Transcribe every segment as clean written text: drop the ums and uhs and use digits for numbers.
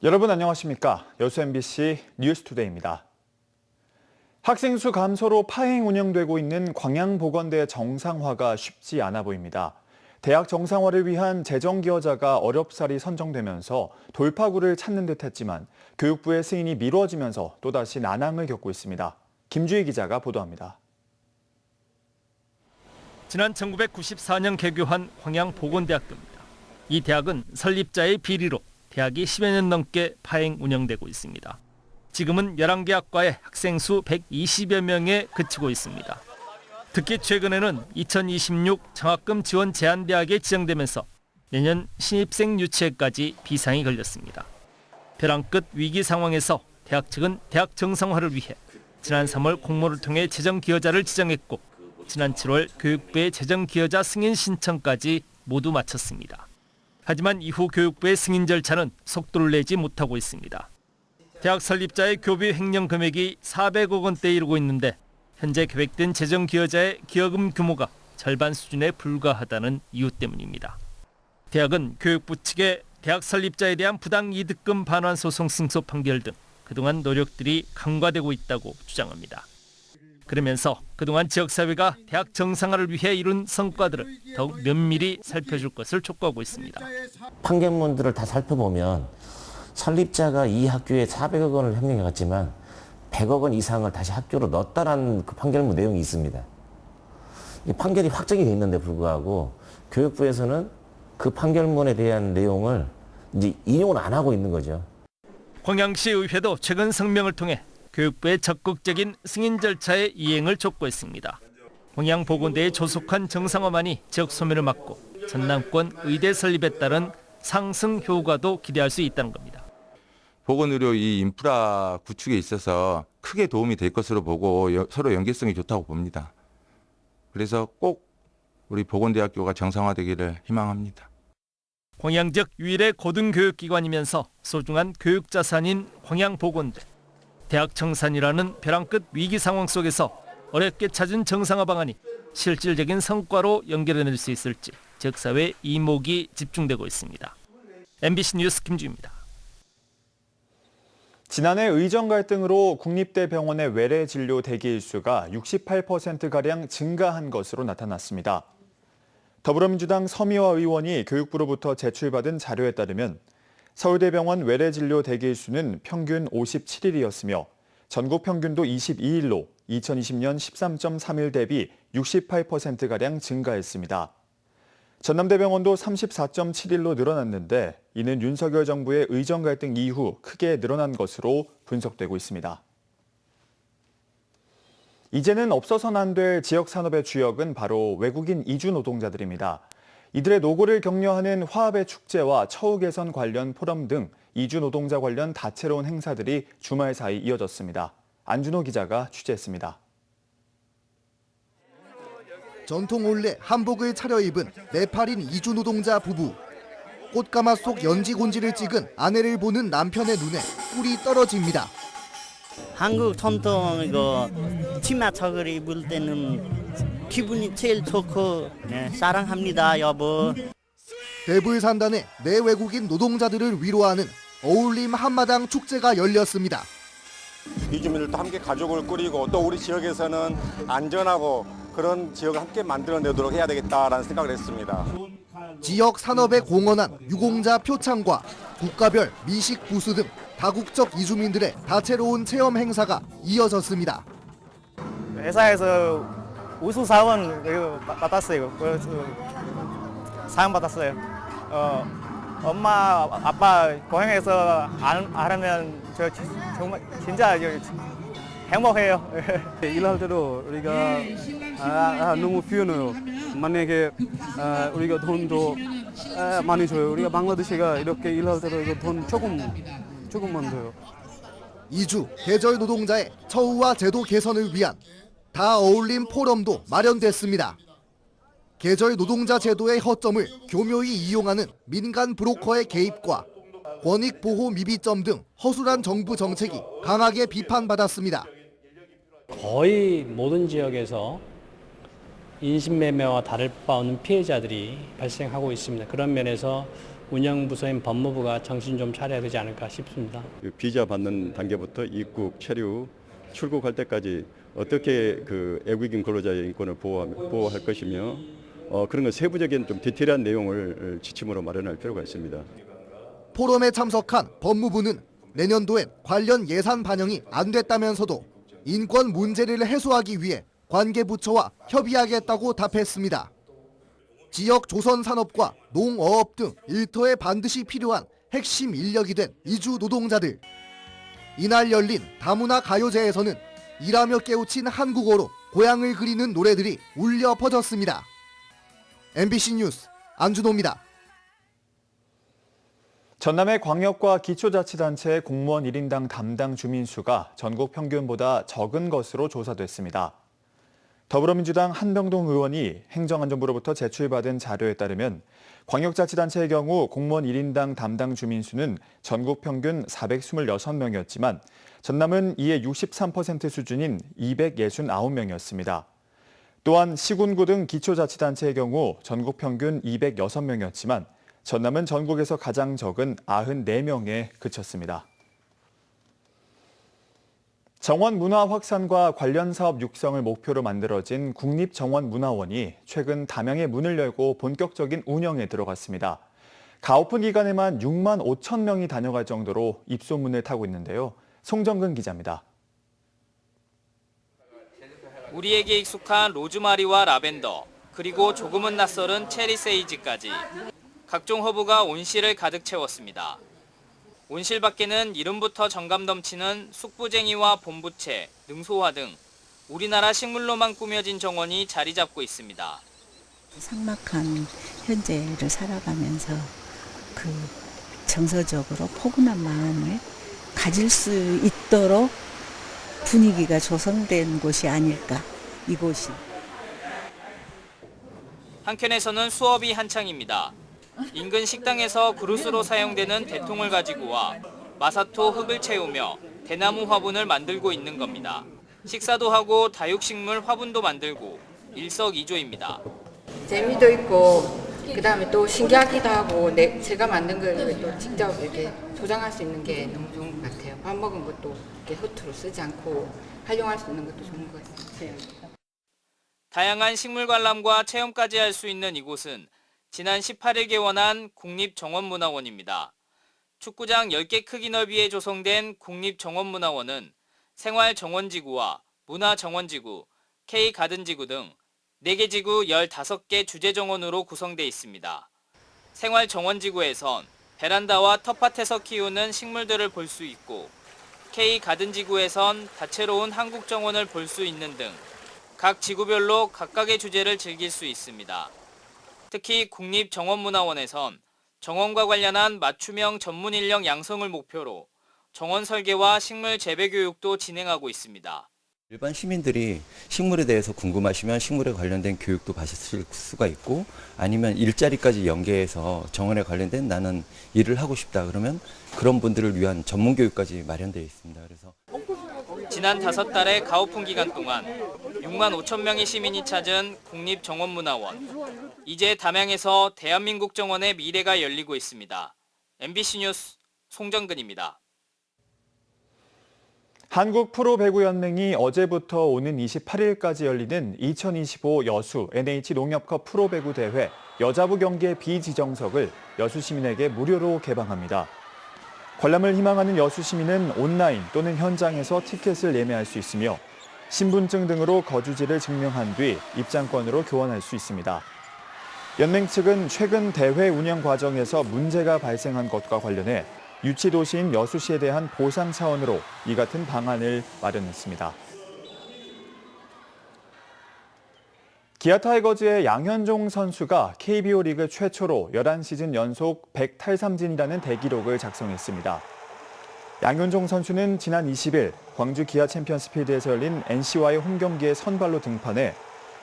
여러분 안녕하십니까? 여수 MBC 뉴스투데이입니다. 학생 수 감소로 파행 운영되고 있는 광양보건대 정상화가 쉽지 않아 보입니다. 대학 정상화를 위한 재정 기여자가 어렵사리 선정되면서 돌파구를 찾는 듯했지만 교육부의 승인이 미뤄지면서 또다시 난항을 겪고 있습니다. 김주희 기자가 보도합니다. 지난 1994년 개교한 광양보건대학교입니다. 이 대학은 설립자의 비리로 대학이 10여 년 넘게 파행 운영되고 있습니다. 지금은 11개 학과의 학생 수 120여 명에 그치고 있습니다. 특히 최근에는 2026 장학금 지원 제한대학에 지정되면서 내년 신입생 유치에까지 비상이 걸렸습니다. 벼랑 끝 위기 상황에서 대학 측은 대학 정상화를 위해 지난 3월 공모를 통해 재정 기여자를 지정했고 지난 7월 교육부의 재정 기여자 승인 신청까지 모두 마쳤습니다. 하지만 이후 교육부의 승인 절차는 속도를 내지 못하고 있습니다. 대학 설립자의 교비 횡령 금액이 400억 원대에 이르고 있는데 현재 계획된 재정 기여자의 기여금 규모가 절반 수준에 불과하다는 이유 때문입니다. 대학은 교육부 측에 대학 설립자에 대한 부당이득금 반환 소송 승소 판결 등 그동안 노력들이 간과되고 있다고 주장합니다. 그러면서 그동안 지역사회가 대학 정상화를 위해 이룬 성과들을 더욱 면밀히 살펴줄 것을 촉구하고 있습니다. 판결문들을 다 살펴보면 설립자가 이 학교에 400억 원을 횡령해갔지만 100억 원 이상을 다시 학교로 넣었다는 그 판결문 내용이 있습니다. 이 판결이 확정이 돼 있는데 불구하고 교육부에서는 그 판결문에 대한 내용을 이제 인용을 안 하고 있는 거죠. 광양시 의회도 최근 성명을 통해 교육부의 적극적인 승인 절차의 이행을 촉구했습니다. 광양보건대에 조속한 정상화만이 지역 소멸을 막고 전남권 의대 설립에 따른 상승 효과도 기대할 수 있다는 겁니다. 보건의료 이 인프라 구축에 있어서 크게 도움이 될 것으로 보고 서로 연계성이 좋다고 봅니다. 그래서 꼭 우리 보건대학교가 정상화되기를 희망합니다. 광양 지역 유일의 고등교육기관이면서 소중한 교육자산인 광양보건대. 대학 청산이라는 벼랑 끝 위기 상황 속에서 어렵게 찾은 정상화 방안이 실질적인 성과로 연결해낼 수 있을지 지역사회 이목이 집중되고 있습니다. MBC 뉴스 김주희입니다. 지난해 의정 갈등으로 국립대 병원의 외래 진료 대기 일수가 68%가량 증가한 것으로 나타났습니다. 더불어민주당 서미화 의원이 교육부로부터 제출받은 자료에 따르면 서울대병원 외래 진료 대기 일수는 평균 57일이었으며 전국 평균도 22일로 2020년 13.3일 대비 68%가량 증가했습니다. 전남대병원도 34.7일로 늘어났는데 이는 윤석열 정부의 의정 갈등 이후 크게 늘어난 것으로 분석되고 있습니다. 이제는 없어서는 안 될 지역 산업의 주역은 바로 외국인 이주 노동자들입니다. 이들의 노고를 격려하는 화합의 축제와 처우 개선 관련 포럼 등 이주 노동자 관련 다채로운 행사들이 주말 사이 이어졌습니다. 안준호 기자가 취재했습니다. 전통 올레 한복을 차려입은 네팔인 이주 노동자 부부. 꽃가마 속 연지곤지를 찍은 아내를 보는 남편의 눈에 꿀이 떨어집니다. 한국 전통 이거 치마 저걸 입을 때는 기분이 제일 좋고 사랑합니다 여보. 대불산단의 내외국인 노동자들을 위로하는 어울림 한마당 축제가 열렸습니다. 이주민들도 함께 가족을 꾸리고 또 우리 지역에서는 안전하고 그런 지역을 함께 만들어내도록 해야 되겠다라는 생각을 했습니다. 지역 산업에 공헌한 유공자 표창과 국가별 미식 부스 등 다국적 이주민들의 다채로운 체험 행사가 이어졌습니다. 회사에서 우수 사원 받았어요. 사연 받았어요. 엄마 아빠 고향에서 안 하면 저 정말 진짜 행복해요. 일할 때도 우리가 너무 피곤해요. 만약에 우리가 돈도 많이 줘요. 우리가 방글라데시가 이렇게 일할 때도 이거 돈 조금만 줘요. 이주 계절 노동자의 처우와 제도 개선을 위한 다 어울림 포럼도 마련됐습니다. 계절 노동자 제도의 허점을 교묘히 이용하는 민간 브로커의 개입과 권익보호 미비점 등 허술한 정부 정책이 강하게 비판받았습니다. 거의 모든 지역에서 인신매매와 다를 바 없는 피해자들이 발생하고 있습니다. 그런 면에서 운영부서인 법무부가 정신 좀 차려야 되지 않을까 싶습니다. 비자 받는 단계부터 입국, 체류, 출국할 때까지 어떻게 그 외국인 근로자의 인권을 보호할 것이며 그런 건 세부적인 좀 디테일한 내용을 지침으로 마련할 필요가 있습니다. 포럼에 참석한 법무부는 내년도엔 관련 예산 반영이 안 됐다면서도 인권 문제를 해소하기 위해 관계 부처와 협의하겠다고 답했습니다. 지역 조선산업과 농어업 등 일터에 반드시 필요한 핵심 인력이 된 이주 노동자들. 이날 열린 다문화 가요제에서는 일하며 깨우친 한국어로 고향을 그리는 노래들이 울려 퍼졌습니다. MBC 뉴스 안준호입니다. 전남의 광역과 기초자치단체의 공무원 1인당 담당 주민수가 전국 평균보다 적은 것으로 조사됐습니다. 더불어민주당 한병동 의원이 행정안전부로부터 제출받은 자료에 따르면 광역자치단체의 경우 공무원 1인당 담당 주민수는 전국 평균 426명이었지만 전남은 이에 63% 수준인 269명이었습니다. 또한 시군구 등 기초자치단체의 경우 전국 평균 206명이었지만 전남은 전국에서 가장 적은 94명에 그쳤습니다. 정원 문화 확산과 관련 사업 육성을 목표로 만들어진 국립정원문화원이 최근 담양에 문을 열고 본격적인 운영에 들어갔습니다. 가오픈 기간에만 6만 5천 명이 다녀갈 정도로 입소문을 타고 있는데요. 송정근 기자입니다. 우리에게 익숙한 로즈마리와 라벤더, 그리고 조금은 낯설은 체리 세이지까지 각종 허브가 온실을 가득 채웠습니다. 온실 밖에는 이름부터 정감 넘치는 숙부쟁이와 봄부채, 능소화 등 우리나라 식물로만 꾸며진 정원이 자리 잡고 있습니다. 삭막한 현재를 살아가면서 그 정서적으로 포근한 마음을 가질 수 있도록 분위기가 조성된 곳이 아닐까, 이곳이. 한켠에서는 수업이 한창입니다. 인근 식당에서 그릇으로 사용되는 대통을 가지고 와 마사토 흙을 채우며 대나무 화분을 만들고 있는 겁니다. 식사도 하고 다육식물 화분도 만들고 일석이조입니다. 재미도 있고 그다음에 또 신기하기도 하고 제가 만든 걸 또 직접 이렇게 조장할 수 있는 게 너무 좋은 것 같아요. 밥 먹은 것도 이렇게 허투루 쓰지 않고 활용할 수 있는 것도 좋은 것 같아요. 다양한 식물 관람과 체험까지 할 수 있는 이곳은 지난 18일 개원한 국립정원문화원입니다. 축구장 10개 크기 넓이에 조성된 국립정원문화원은 생활정원지구와 문화정원지구, K가든지구 등 4개 지구 15개 주제정원으로 구성되어 있습니다. 생활정원지구에선 베란다와 텃밭에서 키우는 식물들을 볼 수 있고 K가든지구에선 다채로운 한국정원을 볼 수 있는 등 각 지구별로 각각의 주제를 즐길 수 있습니다. 특히 국립정원문화원에선 정원과 관련한 맞춤형 전문 인력 양성을 목표로 정원 설계와 식물 재배 교육도 진행하고 있습니다. 일반 시민들이 식물에 대해서 궁금하시면 식물에 관련된 교육도 받으실 수가 있고 아니면 일자리까지 연계해서 정원에 관련된 나는 일을 하고 싶다 그러면 그런 분들을 위한 전문 교육까지 마련되어 있습니다. 그래서 지난 5달의 가오픈 기간 동안 6만 5천 명의 시민이 찾은 국립정원문화원. 이제 담양에서 대한민국 정원의 미래가 열리고 있습니다. MBC 뉴스 송정근입니다. 한국 프로배구연맹이 어제부터 오는 28일까지 열리는 2025 여수 NH농협컵 프로배구 대회 여자부 경기의 비지정석을 여수 시민에게 무료로 개방합니다. 관람을 희망하는 여수 시민은 온라인 또는 현장에서 티켓을 예매할 수 있으며 신분증 등으로 거주지를 증명한 뒤 입장권으로 교환할 수 있습니다. 연맹 측은 최근 대회 운영 과정에서 문제가 발생한 것과 관련해 유치도시인 여수시에 대한 보상 차원으로 이 같은 방안을 마련했습니다. 기아 타이거즈의 양현종 선수가 KBO 리그 최초로 11시즌 연속 100탈삼진이라는 대기록을 작성했습니다. 양현종 선수는 지난 20일 광주 기아 챔피언스필드에서 열린 NC와의 홈경기에 선발로 등판해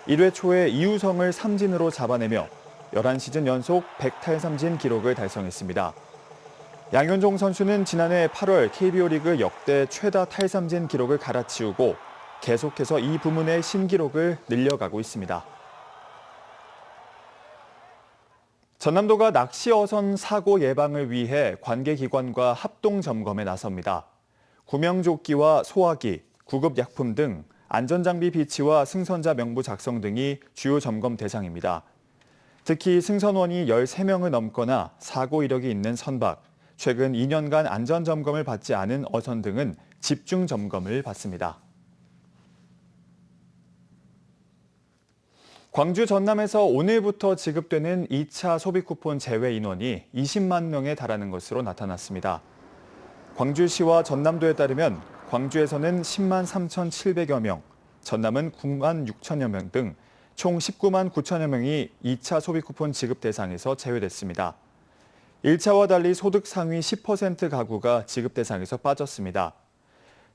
1회 초에 이우성을 삼진으로 잡아내며 11시즌 연속 100탈삼진 기록을 달성했습니다. 양현종 선수는 지난해 8월 KBO 리그 역대 최다 탈삼진 기록을 갈아치우고 계속해서 이 부문의 신기록을 늘려가고 있습니다. 전남도가 낚시 어선 사고 예방을 위해 관계기관과 합동 점검에 나섭니다. 구명조끼와 소화기, 구급약품 등 안전장비 비치와 승선자 명부 작성 등이 주요 점검 대상입니다. 특히 승선원이 13명을 넘거나 사고 이력이 있는 선박, 최근 2년간 안전점검을 받지 않은 어선 등은 집중 점검을 받습니다. 광주 전남에서 오늘부터 지급되는 2차 소비 쿠폰 제외 인원이 20만 명에 달하는 것으로 나타났습니다. 광주시와 전남도에 따르면 광주에서는 10만 3,700여 명, 전남은 9만 6천여 명 등 총 19만 9천여 명이 2차 소비 쿠폰 지급 대상에서 제외됐습니다. 1차와 달리 소득 상위 10% 가구가 지급 대상에서 빠졌습니다.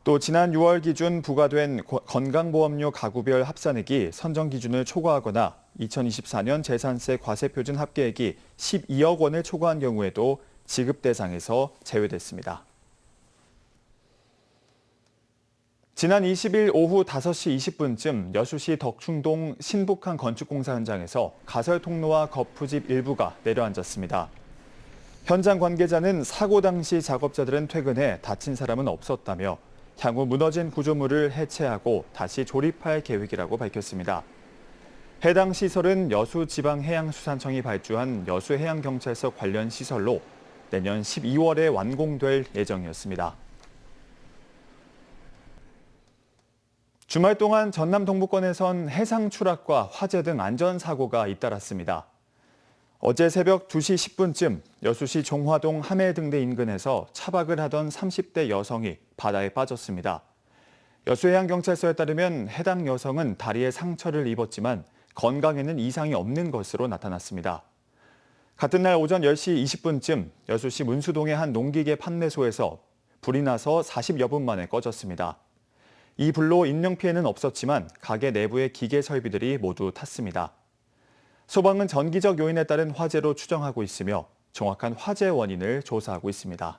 또 지난 6월 기준 부과된 건강보험료 가구별 합산액이 선정 기준을 초과하거나 2024년 재산세 과세표준 합계액이 12억 원을 초과한 경우에도 지급 대상에서 제외됐습니다. 지난 20일 오후 5시 20분쯤 여수시 덕충동 신북한 건축공사 현장에서 가설 통로와 거푸집 일부가 내려앉았습니다. 현장 관계자는 사고 당시 작업자들은 퇴근해 다친 사람은 없었다며 향후 무너진 구조물을 해체하고 다시 조립할 계획이라고 밝혔습니다. 해당 시설은 여수지방해양수산청이 발주한 여수해양경찰서 관련 시설로 내년 12월에 완공될 예정이었습니다. 주말 동안 전남 동부권에선 해상 추락과 화재 등 안전사고가 잇따랐습니다. 어제 새벽 2시 10분쯤 여수시 종화동 하멜등대 인근에서 차박을 하던 30대 여성이 바다에 빠졌습니다. 여수해양경찰서에 따르면 해당 여성은 다리에 상처를 입었지만 건강에는 이상이 없는 것으로 나타났습니다. 같은 날 오전 10시 20분쯤 여수시 문수동의 한 농기계 판매소에서 불이 나서 40여 분 만에 꺼졌습니다. 이 불로 인명피해는 없었지만 가게 내부의 기계 설비들이 모두 탔습니다. 소방은 전기적 요인에 따른 화재로 추정하고 있으며 정확한 화재 원인을 조사하고 있습니다.